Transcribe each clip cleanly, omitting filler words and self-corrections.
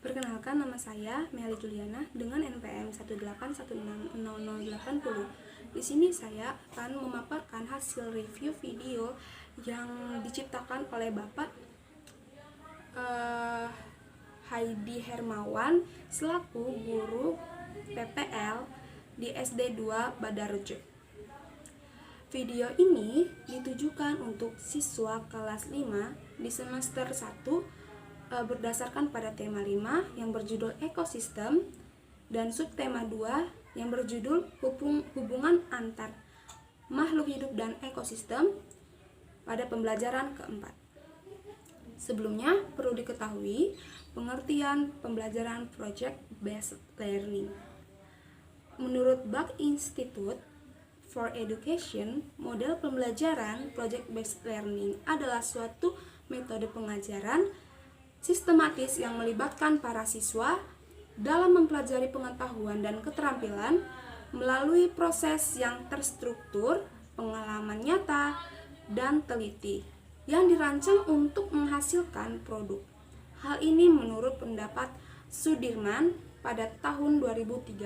Perkenalkan, nama saya Meli Juliana dengan NPM 1816080. Di sini saya akan memaparkan hasil review video yang diciptakan oleh Bapak Heidi Hermawan selaku guru PPL di SD 2 Badarejo. Video ini ditujukan untuk siswa kelas 5 di semester 1 berdasarkan pada tema 5 yang berjudul ekosistem dan subtema 2 yang berjudul hubungan antar makhluk hidup dan ekosistem pada pembelajaran keempat. Sebelumnya perlu diketahui pengertian pembelajaran project based learning. Menurut Buck Institute for Education, model pembelajaran project based learning adalah suatu metode pengajaran sistematis yang melibatkan para siswa dalam mempelajari pengetahuan dan keterampilan melalui proses yang terstruktur, pengalaman nyata, dan teliti yang dirancang untuk menghasilkan produk. Hal ini menurut pendapat Sudirman pada tahun 2013.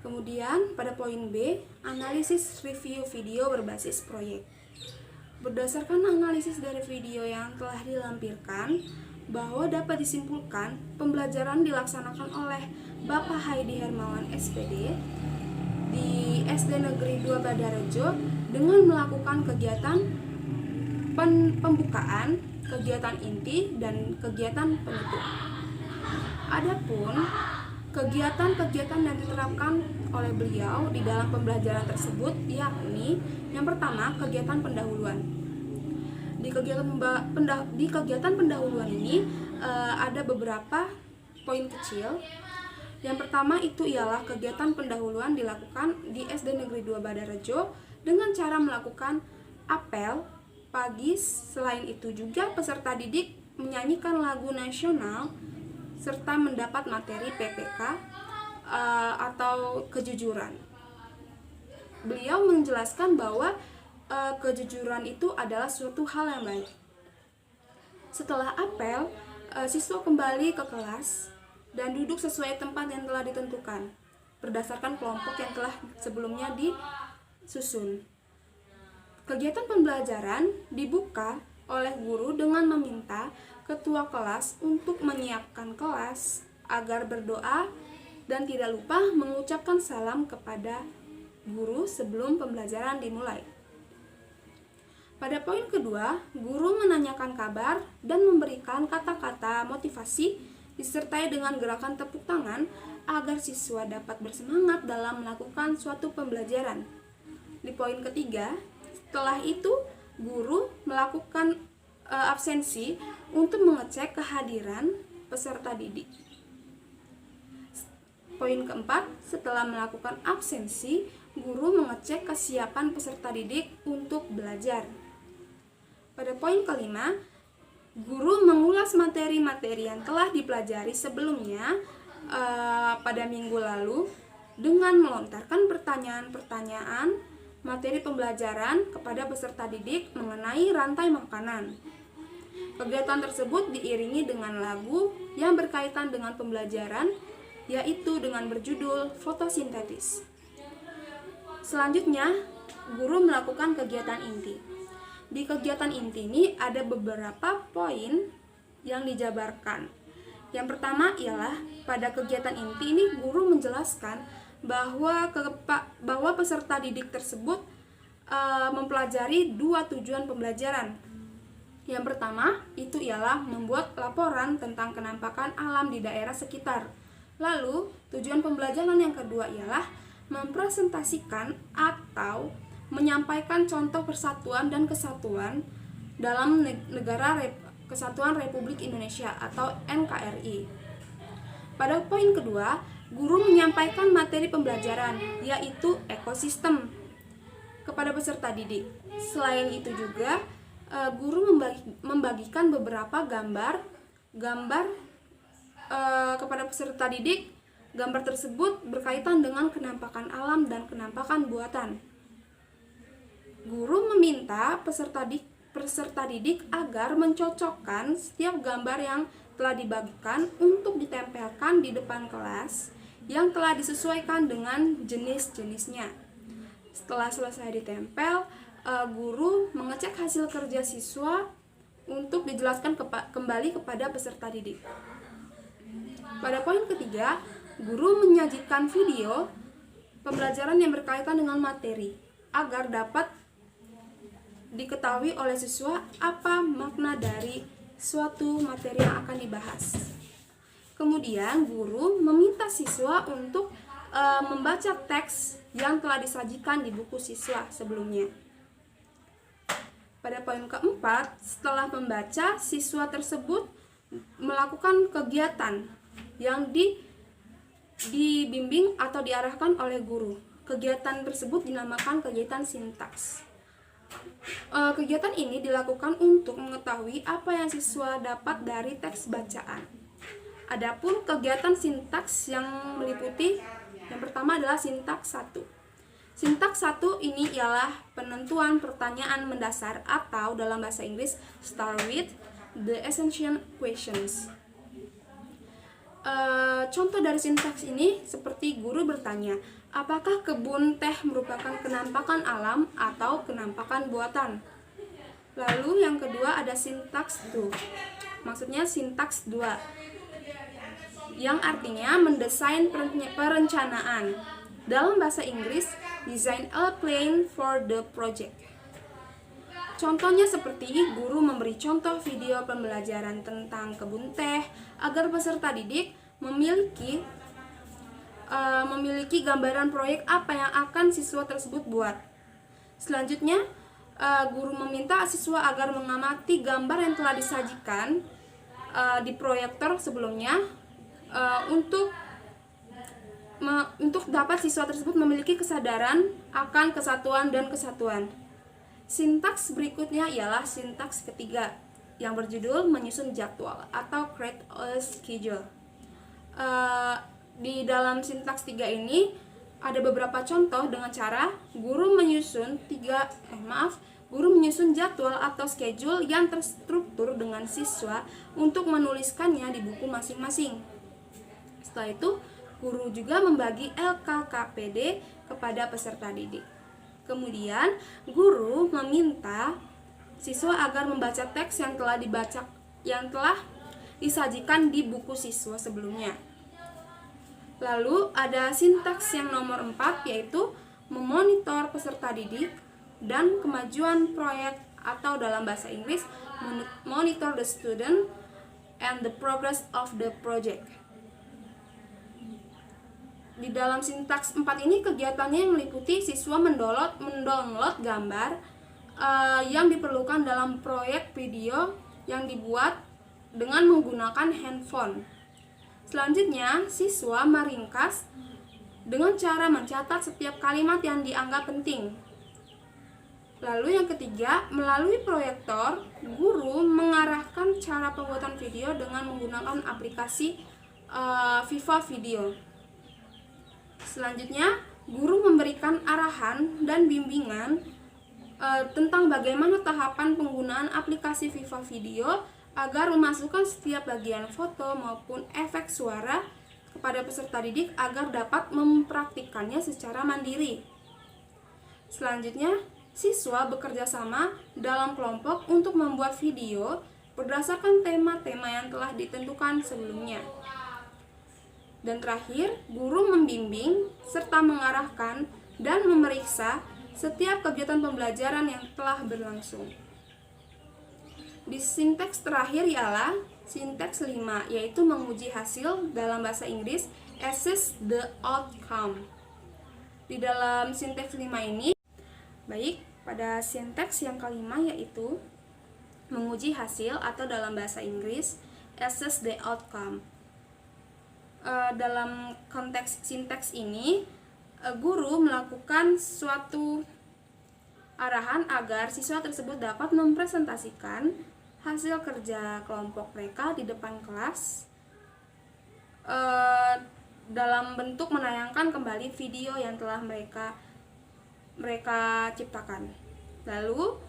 Kemudian pada poin B, analisis review video berbasis proyek. Berdasarkan analisis dari video yang telah dilampirkan, bahwa dapat disimpulkan pembelajaran dilaksanakan oleh Bapak Heidi Hermawan SPD di SD Negeri 2 Badarejo dengan melakukan kegiatan pembukaan, kegiatan inti, dan kegiatan penutup. Adapun kegiatan-kegiatan yang diterapkan oleh beliau di dalam pembelajaran tersebut yakni yang pertama, kegiatan pendahuluan. Di kegiatan pendahuluan ini ada beberapa poin kecil. Yang pertama itu ialah kegiatan pendahuluan dilakukan di SD Negeri 2 Badarejo dengan cara melakukan apel pagi. Selain itu juga peserta didik menyanyikan lagu nasional serta mendapat materi PPK atau kejujuran. Beliau menjelaskan bahwa kejujuran itu adalah suatu hal yang baik. Setelah apel, siswa kembali ke kelas dan duduk sesuai tempat yang telah ditentukan berdasarkan kelompok yang telah sebelumnya disusun. Kegiatan pembelajaran dibuka oleh guru dengan meminta ketua kelas untuk menyiapkan kelas agar berdoa dan tidak lupa mengucapkan salam kepada guru sebelum pembelajaran dimulai. Pada poin kedua, guru menanyakan kabar dan memberikan kata-kata motivasi disertai dengan gerakan tepuk tangan agar siswa dapat bersemangat dalam melakukan suatu pembelajaran. Di poin ketiga, setelah itu guru melakukan absensi untuk mengecek kehadiran peserta didik. Poin keempat, setelah melakukan absensi, guru mengecek kesiapan peserta didik untuk belajar. Pada poin kelima, guru mengulas materi-materi yang telah dipelajari sebelumnya pada minggu lalu dengan melontarkan pertanyaan-pertanyaan materi pembelajaran kepada peserta didik mengenai rantai makanan. Kegiatan tersebut diiringi dengan lagu yang berkaitan dengan pembelajaran, yaitu dengan berjudul fotosintesis. Selanjutnya, guru melakukan kegiatan inti. Di kegiatan inti ini ada beberapa poin yang dijabarkan. Yang pertama ialah pada kegiatan inti ini guru menjelaskan bahwa peserta didik tersebut mempelajari dua tujuan pembelajaran. Yang pertama itu ialah membuat laporan tentang kenampakan alam di daerah sekitar. Lalu tujuan pembelajaran yang kedua ialah mempresentasikan atau menyampaikan contoh persatuan dan kesatuan dalam negara Kesatuan Republik Indonesia atau NKRI. Pada poin kedua, guru menyampaikan materi pembelajaran yaitu ekosistem kepada peserta didik. Selain itu juga guru membagikan beberapa gambar kepada peserta didik. Gambar tersebut berkaitan dengan kenampakan alam dan kenampakan buatan. Guru meminta peserta peserta didik agar mencocokkan setiap gambar yang telah dibagikan untuk ditempelkan di depan kelas yang telah disesuaikan dengan jenis-jenisnya. Setelah selesai ditempel, guru mengecek hasil kerja siswa untuk dijelaskan kembali kepada peserta didik. Pada poin ketiga, guru menyajikan video pembelajaran yang berkaitan dengan materi agar dapat diketahui oleh siswa apa makna dari suatu materi yang akan dibahas. Kemudian guru meminta siswa untuk membaca teks yang telah disajikan di buku siswa sebelumnya. Pada poin keempat, setelah membaca, siswa tersebut melakukan kegiatan yang dibimbing atau diarahkan oleh guru. Kegiatan tersebut dinamakan kegiatan sintaks. Kegiatan ini dilakukan untuk mengetahui apa yang siswa dapat dari teks bacaan. Adapun kegiatan sintaks yang meliputi yang pertama adalah sintaks 1. Sintaks 1 ini ialah penentuan pertanyaan mendasar atau dalam bahasa Inggris start with the essential questions. Contoh dari sintaks ini seperti guru bertanya, apakah kebun teh merupakan kenampakan alam atau kenampakan buatan? Lalu yang kedua ada sintaks 2. Maksudnya sintaks 2. Yang artinya mendesain perencanaan. Dalam bahasa Inggris, design a plan for the project. Contohnya seperti guru memberi contoh video pembelajaran tentang kebun teh agar peserta didik memiliki gambaran proyek apa yang akan siswa tersebut buat. Selanjutnya, guru meminta siswa agar mengamati gambar yang telah disajikan di proyektor sebelumnya untuk dapat siswa tersebut memiliki kesadaran akan kesatuan dan kesatuan. Sintaks berikutnya ialah sintaks ketiga yang berjudul menyusun jadwal atau create a schedule. Di dalam sintaks 3 ini ada beberapa contoh dengan cara guru menyusun jadwal atau schedule yang terstruktur dengan siswa untuk menuliskannya di buku masing-masing. Setelah itu, guru juga membagi LKKPD kepada peserta didik. Kemudian, guru meminta siswa agar membaca teks yang telah disajikan di buku siswa sebelumnya. Lalu ada sintaks yang nomor 4, yaitu memonitor peserta didik dan kemajuan proyek atau dalam bahasa Inggris monitor the student and the progress of the project. Di dalam sintaks 4 ini kegiatannya meliputi siswa mendownload gambar yang diperlukan dalam proyek video yang dibuat dengan menggunakan handphone. Selanjutnya, siswa meringkas dengan cara mencatat setiap kalimat yang dianggap penting. Lalu yang ketiga, melalui proyektor, guru mengarahkan cara pembuatan video dengan menggunakan aplikasi Viva Video. Selanjutnya, guru memberikan arahan dan bimbingan tentang bagaimana tahapan penggunaan aplikasi Viva Video agar memasukkan setiap bagian foto maupun efek suara kepada peserta didik agar dapat mempraktikkannya secara mandiri. Selanjutnya, siswa bekerja sama dalam kelompok untuk membuat video berdasarkan tema-tema yang telah ditentukan sebelumnya. Dan terakhir, guru membimbing serta mengarahkan dan memeriksa setiap kegiatan pembelajaran yang telah berlangsung. Di sinteks terakhir ialah sinteks 5, yaitu menguji hasil dalam bahasa Inggris assess the outcome. Di dalam sinteks 5 ini, pada sinteks yang kelima yaitu menguji hasil atau dalam bahasa Inggris assess the outcome. Dalam konteks sinteks ini, guru melakukan suatu arahan agar siswa tersebut dapat mempresentasikan hasil kerja kelompok mereka di depan kelas dalam bentuk menayangkan kembali video yang telah mereka ciptakan. Lalu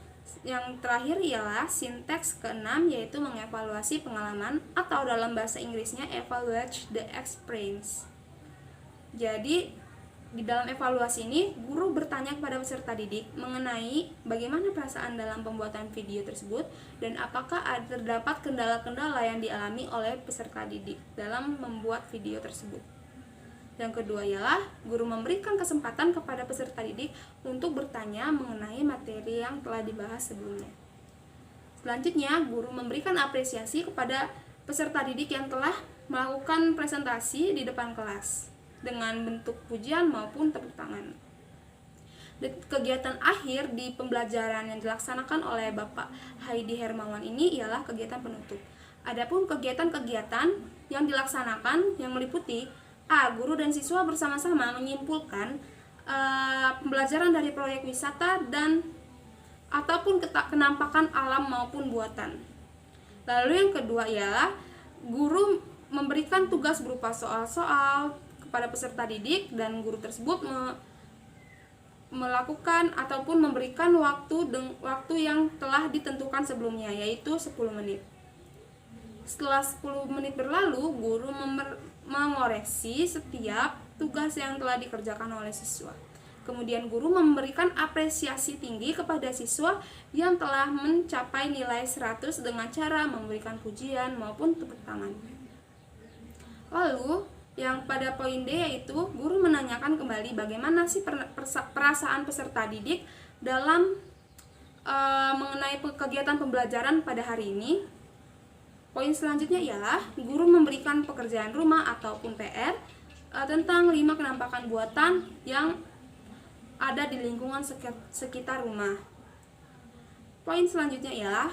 Yang terakhir ialah sinteks keenam, yaitu mengevaluasi pengalaman atau dalam bahasa Inggrisnya evaluate the experience. Jadi di dalam evaluasi ini, guru bertanya kepada peserta didik mengenai bagaimana perasaan dalam pembuatan video tersebut dan apakah terdapat kendala-kendala yang dialami oleh peserta didik dalam membuat video tersebut. Yang kedua ialah guru memberikan kesempatan kepada peserta didik untuk bertanya mengenai materi yang telah dibahas sebelumnya. Selanjutnya, guru memberikan apresiasi kepada peserta didik yang telah melakukan presentasi di depan kelas dengan bentuk pujian maupun tepuk tangan. Kegiatan akhir di pembelajaran yang dilaksanakan oleh Bapak Haidi Hermawan ini ialah kegiatan penutup. Adapun kegiatan-kegiatan yang dilaksanakan yang meliputi guru dan siswa bersama-sama menyimpulkan pembelajaran dari proyek wisata dan ataupun kenampakan alam maupun buatan. Lalu yang kedua ialah guru memberikan tugas berupa soal-soal pada peserta didik dan guru tersebut melakukan ataupun memberikan waktu yang telah ditentukan sebelumnya, yaitu 10 menit. Setelah 10 menit berlalu, guru mengoreksi setiap tugas yang telah dikerjakan oleh siswa. Kemudian guru memberikan apresiasi tinggi kepada siswa yang telah mencapai nilai 100 dengan cara memberikan pujian maupun tepuk tangan. Lalu yang pada poin D, yaitu guru menanyakan kembali bagaimana sih perasaan peserta didik dalam mengenai kegiatan pembelajaran pada hari ini. Poin selanjutnya ialah guru memberikan pekerjaan rumah ataupun PR tentang 5 kenampakan buatan yang ada di lingkungan sekitar rumah. Poin selanjutnya ialah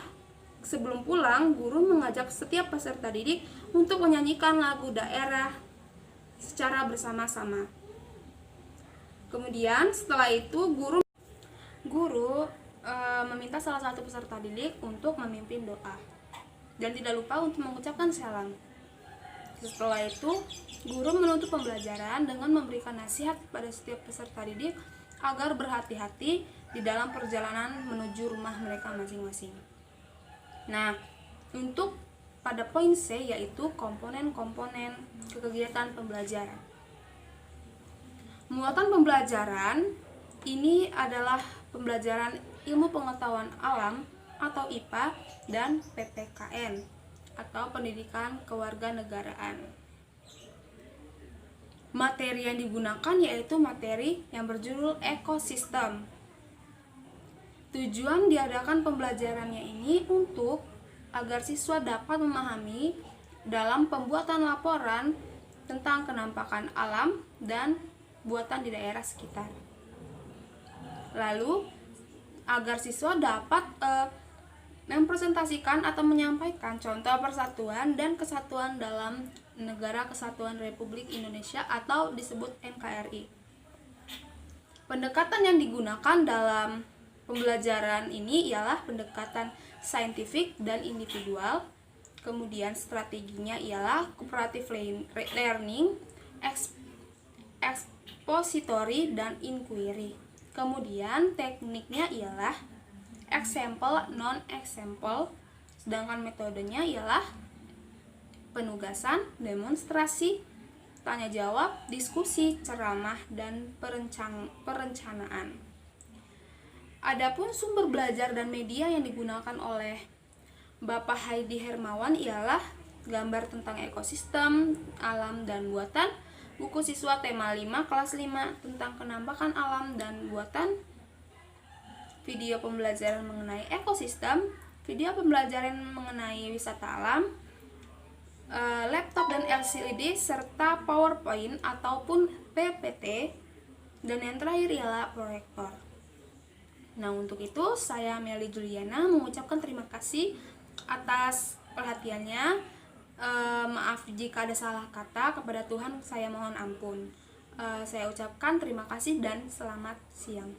sebelum pulang, guru mengajak setiap peserta didik untuk menyanyikan lagu daerah secara bersama-sama. Kemudian setelah itu guru meminta salah satu peserta didik untuk memimpin doa dan tidak lupa untuk mengucapkan salam. Setelah itu guru menutup pembelajaran dengan memberikan nasihat kepada setiap peserta didik agar berhati-hati di dalam perjalanan menuju rumah mereka masing-masing. Nah, untuk pada poin C, yaitu komponen-komponen kegiatan pembelajaran. Muatan pembelajaran ini adalah pembelajaran ilmu pengetahuan alam atau IPA dan PPKN atau pendidikan kewarganegaraan. Materi yang digunakan yaitu materi yang berjudul ekosistem. Tujuan diadakan pembelajarannya ini untuk agar siswa dapat memahami dalam pembuatan laporan tentang kenampakan alam dan buatan di daerah sekitar. Lalu, agar siswa dapat mempresentasikan atau menyampaikan contoh persatuan dan kesatuan dalam Negara Kesatuan Republik Indonesia atau disebut NKRI. Pendekatan yang digunakan dalam pembelajaran ini ialah pendekatan saintifik dan individual. Kemudian strateginya ialah cooperative learning, expository, dan inquiry. Kemudian tekniknya ialah example, non-example. Sedangkan metodenya ialah penugasan, demonstrasi, tanya jawab, diskusi, ceramah, dan perencanaan. Adapun sumber belajar dan media yang digunakan oleh Bapak Haidi Hermawan ialah gambar tentang ekosistem, alam, dan buatan, buku siswa tema 5 kelas 5 tentang kenampakan alam dan buatan, video pembelajaran mengenai ekosistem, video pembelajaran mengenai wisata alam, laptop dan LCD, serta PowerPoint ataupun PPT, dan yang terakhir ialah proyektor. Nah, untuk itu saya Meli Juliana mengucapkan terima kasih atas perhatiannya. Maaf jika ada salah kata, kepada Tuhan saya mohon ampun. Saya ucapkan terima kasih dan selamat siang.